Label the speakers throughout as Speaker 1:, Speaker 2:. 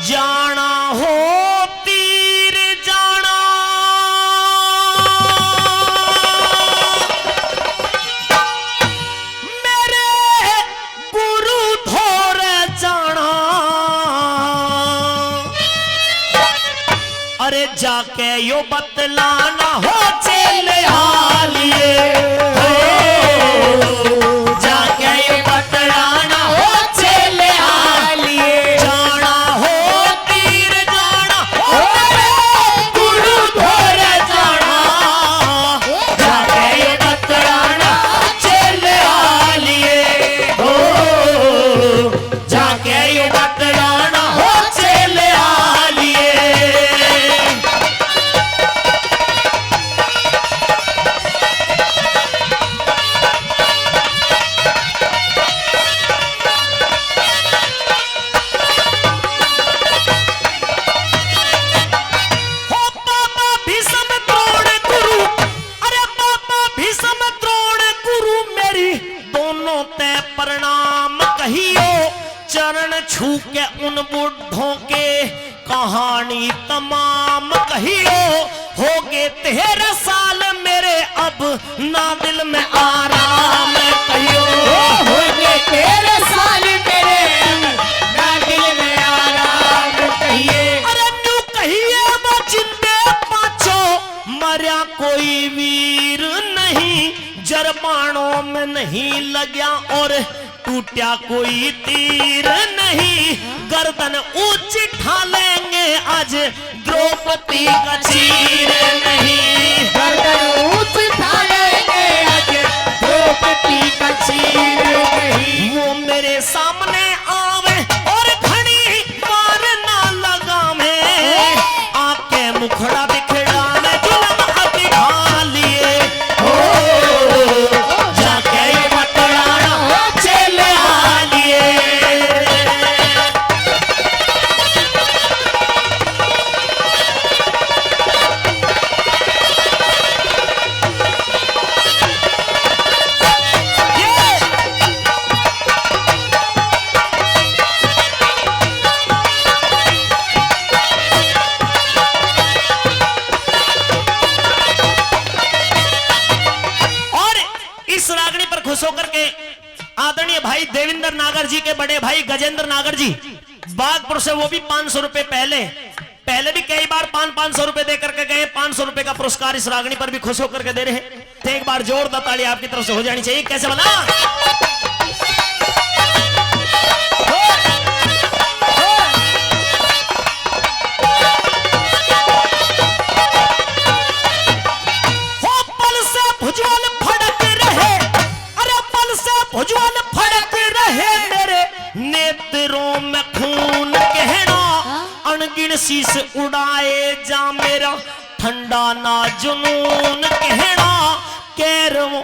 Speaker 1: जाना हो तीर जाना, मेरे गुरु धोर जाना। अरे जाके यो बतलाना हो चेले हालिए, जाके यो बतलाना हो चेले हालिए। जाना हो तीर जाना हो गुरु धोर जाना, जाके यो बतलाना चेले हालिए, हो जाके यो बतलाना हो चेले हालिए। प्रणाम कहियो चरण छू के उन बुढ़ों के, कहानी तमाम कहियो होगे 13 साल मेरे अब ना दिल में आराम कहियो,
Speaker 2: होगे 13 साल मेरे ना दिल में आराम कहिए।
Speaker 1: अरे न्यू कहिए वो जिंदे पाछो मरिया कोई वीर नहीं, जरबानों में नहीं लग्या और टूटा कोई तीर नहीं, गर्दन ऊंची ठा लेंगे आज द्रौपदी का चीर नहीं,
Speaker 2: गर्दन ऊंची ठा लेंगे आज द्रौपदी का चीर नहीं।
Speaker 1: वो मेरे सामने आवे और घड़ी मार ना लगावे, आके मुखड़ा बिखड़ा में जुल्म अभी ढा लिए, जाके बतलाना हो चेले हालिए। इस रागनी पर खुश होकर के आदरणीय भाई देवेंद्र नागर जी के बड़े भाई गजेंद्र नागर जी बागपुर से, वो भी 500 रुपए पहले भी कई बार 500 रुपए दे करके गए। 500 रुपए का पुरस्कार इस रागनी पर भी खुश होकर के दे रहे हैं। तो एक बार जोरदार ताली आपकी तरफ से हो जानी चाहिए। कैसे बना उज्ज्वल फड़क रहे मेरे नेत्रों में खून कहना, अनगिन शीश उड़ाए जा मेरा ठंडा ना जुनून कहना, कैरवों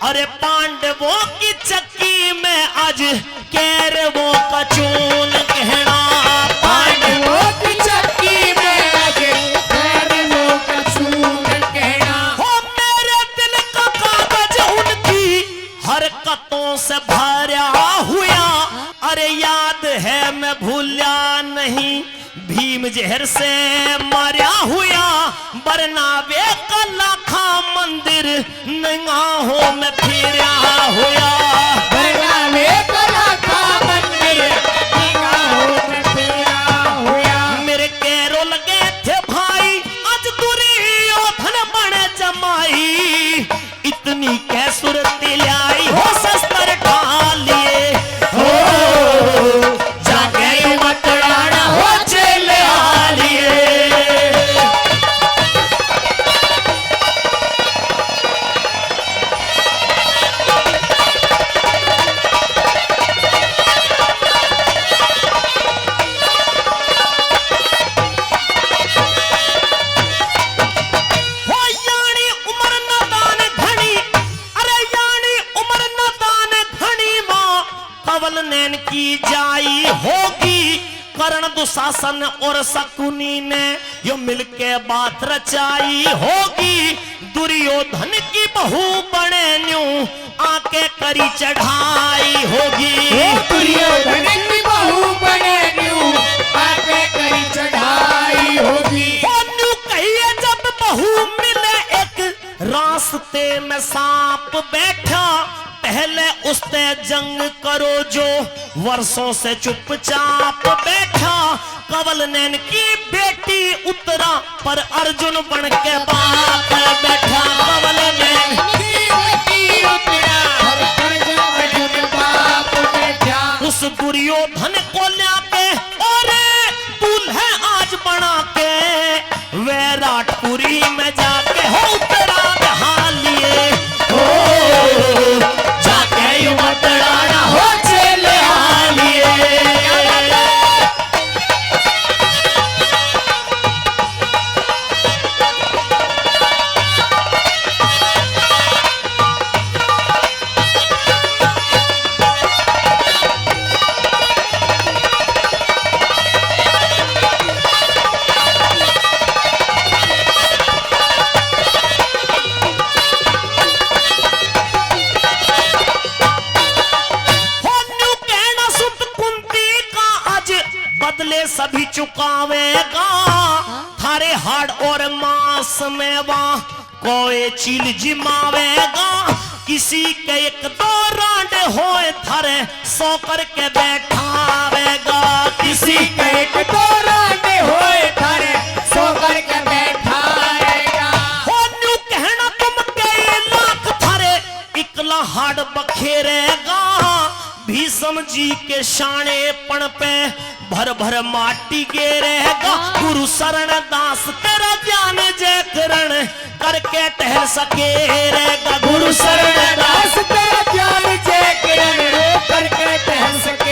Speaker 1: अरे पांडवों की चक्की में आज कैरवों का चून कहना,
Speaker 2: पांडवों की चक्की में आज कैरवों का चून कहना।
Speaker 1: हो मेरे दिल का कागज उनकी हरकतों से भरा हुआ, अरे याद है मैं भूला नहीं भीम जहर से मरा हुआ, बरनावे का लाखा मंदिर निगाहों में फिरा हुआ,
Speaker 2: बरनावे का लाखा मंदिर निगाहों में फिरा हुआ।
Speaker 1: मेरे कैरो लगे थे भाई आज दुर्योधन बने जमाई, इतनी कैसुरती लाई हो शस्त्र ढाल लिए, हो जाके बतलाना हो चेले हालिए। हो यानी उमर नदान घनी, अरे यानी उमर नदान घनी माँ कवल नैन की जाई होगी, कर्ण दुशासन और शकुनी ने यो मिलके बात रचाई होगी, दुर्योधन की बहू बने न्यू आके करी चढ़ाई होगी,
Speaker 2: दुर्योधन की बहू बने न्यू आके
Speaker 1: रास्ते में सांप बैठा, पहले उससे जंग करो जो वर्षों से चुपचाप बैठा। कंवल नैन की बेटी उतरा पर अर्जुन बन के बाप बैठा। कंवल नैन उस दुर्योधन को लाके और दूल्हे आज बना के वैराटपुरी में जाके हो उतरा नहा लिए, हो जाके उतरा हो चले आ लिए। बदले सभी चुकावेगा, थारे हाड़ और मांस में वहाँ कोई चील जिमावेगा। किसी के एक दो रांड होए थारे सो करके बैठावेगा। किसी के एक दो रांड होए थारे सो करके बैठावेगा। हो न्यू कहना तुम कई लाख थारे इकला हाड़ बखेरेगा। भीष्म जी के शाने पण पे भर भर माटी गिरेगा। गुरु शरण दास तेरा ज्ञान जय करण करके टहल सके रहेगा। गुरु शरण दास तेरा ज्ञान जय करण करके टहल सके।